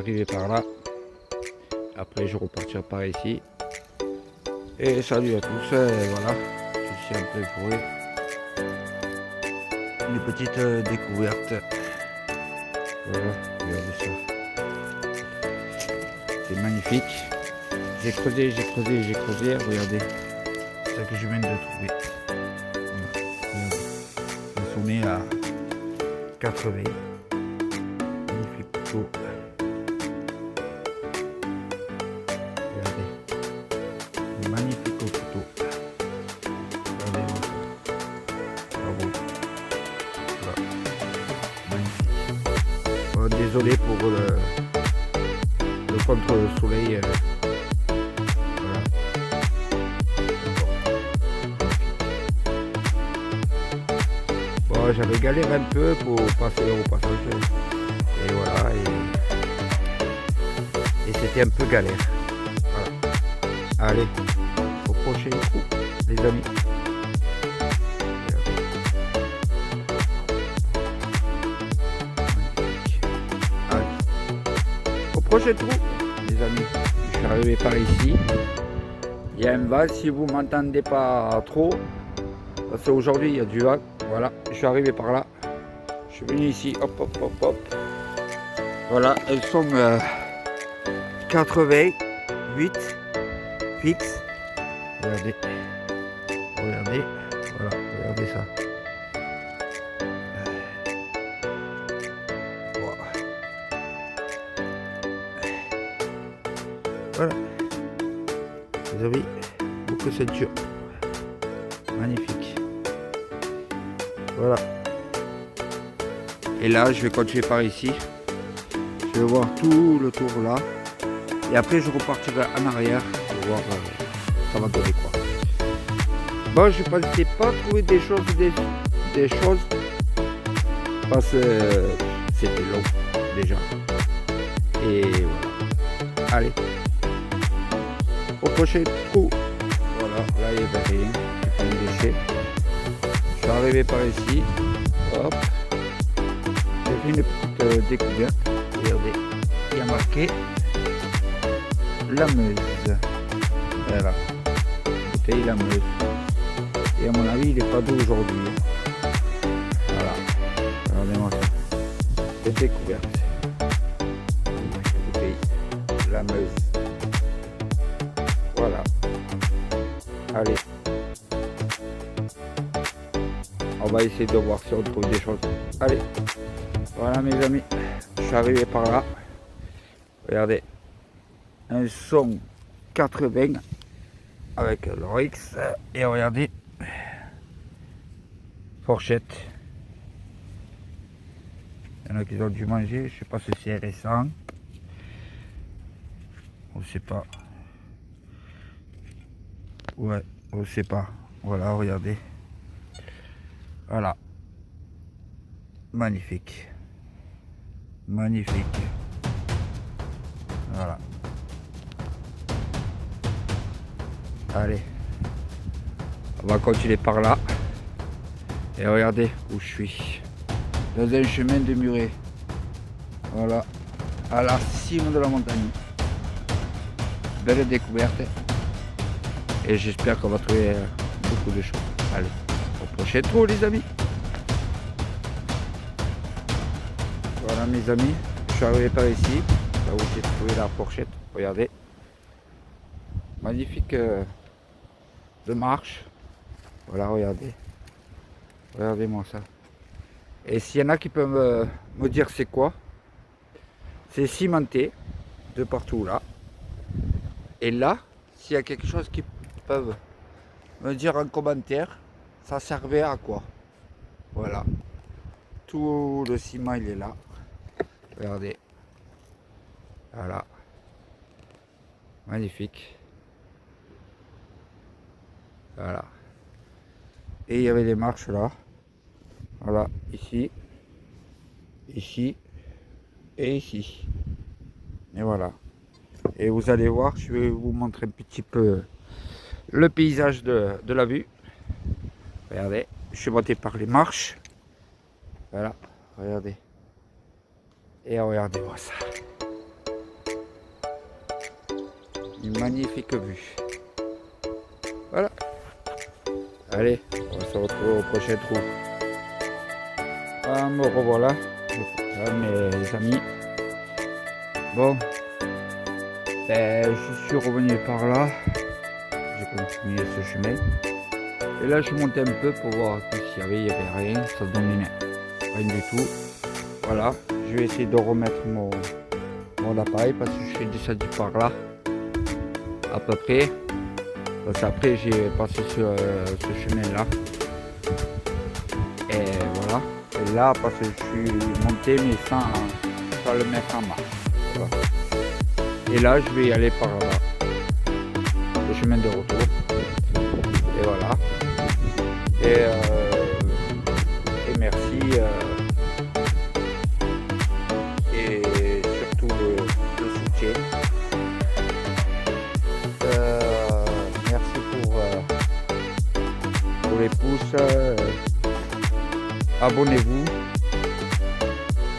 arrivé par là. Après je repartirai par ici. Et salut à tous, voilà, je suis un peu forêt. Une petite découverte. Voilà, regardez ça. C'est magnifique. J'ai creusé, regardez. C'est ça que je viens de trouver. Voilà, regardez. Le sommet à 80. Magnifique couteau. Regardez. Un magnifique couteau. Regardez-moi ça. Bravo. Voilà. Magnifique. Oh, désolé pour le contre-soleil. Voilà. Bon, j'avais galéré un peu pour passer au passage. Et voilà. Et c'était un peu galère. Voilà. Allez, au prochain coup, les amis. Allez. Au prochain trou, les amis. Je suis arrivé par ici. Il y a un vase, si vous m'entendez pas trop, parce qu'aujourd'hui il y a du vent. Voilà, je suis arrivé par là. Je suis venu ici, hop, hop, hop, hop. Voilà, elles sont 88 fixes. Regardez, regardez, voilà, regardez ça. Voilà, vous avez beaucoup de ceinture. Magnifique. Voilà. Et là, je vais continuer par ici. Je vais voir tout le tour là. Et après, je repartirai en arrière pour voir ça va donner quoi. Bon, je ne pensais pas trouver des choses, parce que c'était long déjà. Et voilà. Allez. Au prochain trou. Voilà, là il n'y avait rien. C'est pas un déchet. Je suis arrivé par ici. Hop. J'ai fait une petite découverte. Regardez, il y a marqué la Meuse. Voilà. Bouteille la Meuse. Et à mon avis, il n'est pas doux aujourd'hui. Voilà. Regardez-moi ça. Cette découverte. Bouteille la Meuse. Voilà. Allez. On va essayer de voir si on trouve des choses. Allez. Voilà mes amis. Je suis arrivé par là. Regardez. Un son 80 avec l'Oryx. Et regardez. Fourchette. Il y en a qui ont dû manger. Je sais pas si c'est récent. On ne sait pas. Ouais, on ne sait pas. Voilà, regardez. Voilà. Magnifique. Magnifique. Voilà. Allez. On va continuer par là. Et regardez où je suis. Dans un chemin de muret. Voilà. À la cime de la montagne. Belle découverte. Et j'espère qu'on va trouver beaucoup de choses. Allez, au prochain trou les amis. Voilà mes amis, je suis arrivé par ici. Là où j'ai trouvé la fourchette. Regardez. Magnifique de marche. Voilà, regardez. Regardez-moi ça. Et s'il y en a qui peuvent me dire c'est quoi, c'est cimenté de partout là. Et là, s'il y a quelque chose qui peuvent me dire en commentaire, ça servait à quoi. Voilà. Tout le ciment il est là. Regardez. Voilà. Magnifique. Voilà. Et il y avait des marches là. Voilà. Ici. Ici. Et ici. Et voilà. Et vous allez voir, je vais vous montrer un petit peu le paysage de la vue. Regardez, je suis monté par les marches. Voilà, regardez. Et regardez-moi ça. une magnifique vue. Voilà. Allez, on se retrouve au prochain trou. Ah, me revoilà, mes amis. Bon, ben, je suis revenu par là. J'ai continué ce chemin. Et là, je montais un peu pour voir s'il y avait rien. Ça donnait rien du tout. Voilà, je vais essayer de remettre mon appareil parce que je suis descendu par là, à peu près. Parce qu'après, j'ai passé sur ce chemin-là. Et voilà. Et là, parce que je suis monté, mais sans le mettre en marche. Voilà. Et là, je vais y aller par là. Le chemin de retour. Et voilà. Et merci. Et surtout le soutien. Merci pour les pouces. Abonnez-vous.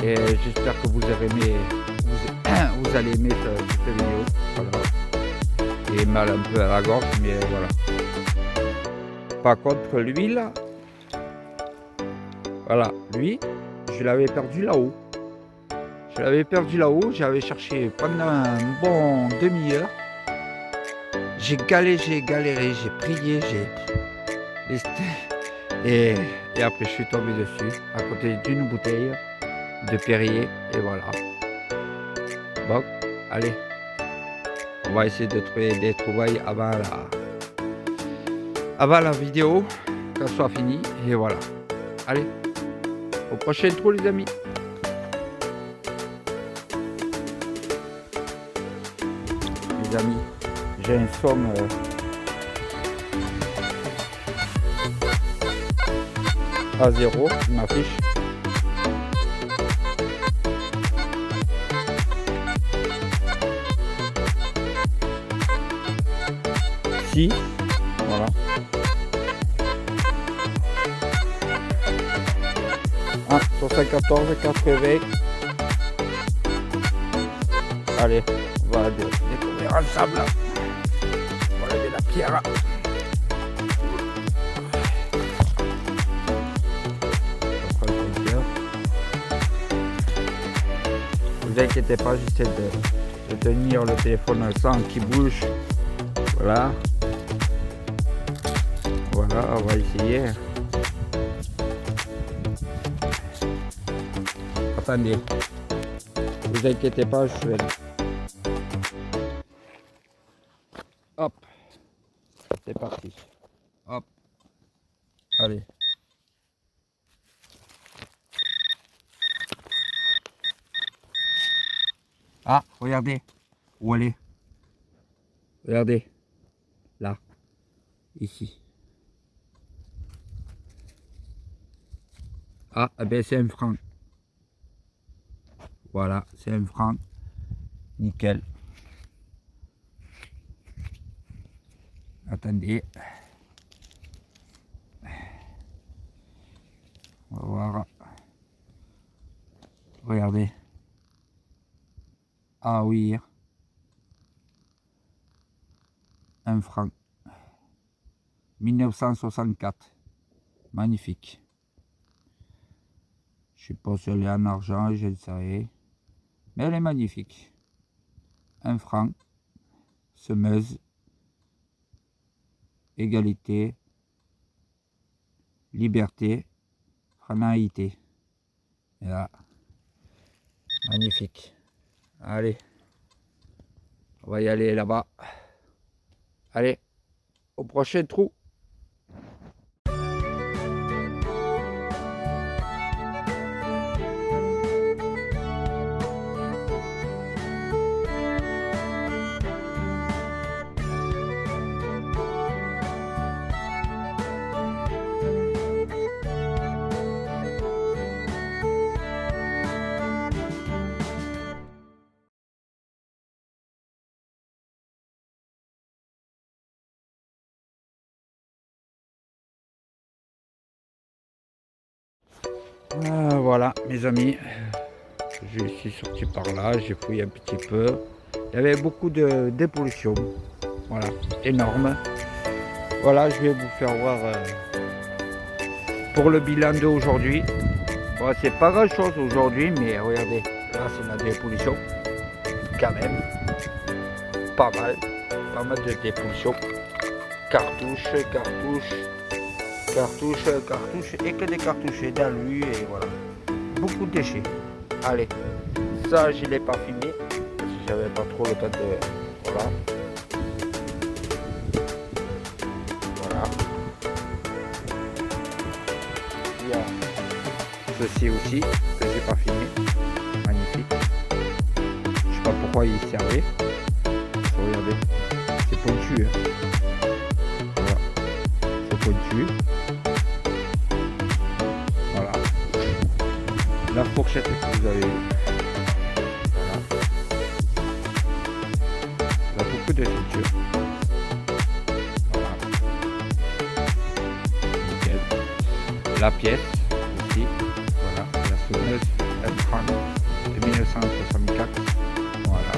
Et j'espère que vous allez aimer cette vidéo. Voilà. J'ai mal un peu à la gorge, mais voilà. Par contre, lui là, voilà, lui, je l'avais perdu là-haut. J'avais cherché pendant un bon demi-heure. J'ai galéré, j'ai prié, et après je suis tombé dessus, à côté d'une bouteille de Perrier, et voilà. Bon, allez, on va essayer de trouver des trouvailles avant la vidéo, qu'elle soit finie, et voilà. Allez, au prochain trou les amis. Les amis, j'ai un son à 0, il m'affiche. Si, voilà. Ah, 74, 80. Allez, on va découvrir ensemble. On va lever la pierre. Ne vous inquiétez pas, j'essaie de tenir le téléphone sans qu'il bouge. Voilà. Voilà, on va essayer. Attendez. Ne vous inquiétez pas, je vais... Hop. C'est parti. Hop. Allez. Ah, regardez. Où elle est? Regardez. Là. Ici. Ah, eh ben c'est un franc. Voilà, c'est un franc. Nickel. Attendez. On va voir. Regardez. Ah oui. Un franc. 1964. Magnifique. Je sais pas si elle est en argent, je ne sais rien. Mais elle est magnifique. Un franc. Semeuse. Égalité. Liberté. Fraternité. Et là. Magnifique. Allez. On va y aller là-bas. Allez. Au prochain trou. Voilà mes amis, je suis sorti par là, j'ai fouillé un petit peu, Il y avait beaucoup de dépollution. Voilà, énorme. Voilà, je vais vous faire voir pour le bilan d'aujourd'hui. Bon, c'est pas grand chose aujourd'hui, mais regardez, là c'est la dépollution. Quand même, pas mal de dépollution. Cartouches, et que des cartouches et d'alu, et voilà. Beaucoup de déchets. Allez, ça je l'ai pas filmé, parce que j'avais pas trop le temps de... Voilà. Il y a ceci aussi que j'ai pas filmé, magnifique. Je sais pas pourquoi il servait. Regardez, c'est pointu. Voilà, c'est pointu. Voilà. La fourchette que vous avez eue. Voilà. Il y a beaucoup de ceinture. Voilà. Nickel. La pièce aussi. Voilà. La sonneuse M30 de 1964. Voilà.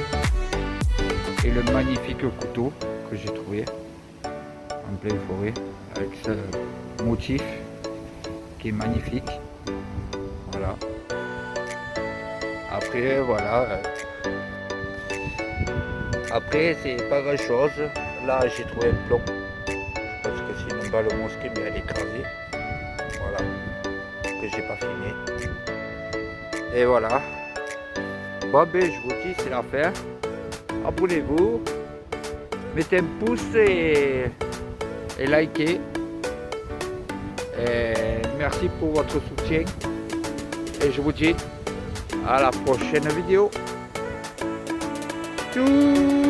Et le magnifique couteau que j'ai trouvé en pleine forêt avec ce motif qui est magnifique. Voilà. Après voilà. Après c'est pas grand chose. Là j'ai trouvé un plomb. Je pense que c'est une balle mosquée mais elle est écrasée. Voilà. Que j'ai pas filmé. Et voilà. Bon ben je vous dis c'est l'affaire. Abonnez-vous, mettez un pouce et likez. Et merci pour votre soutien. Et je vous dis à la prochaine vidéo. Tchou!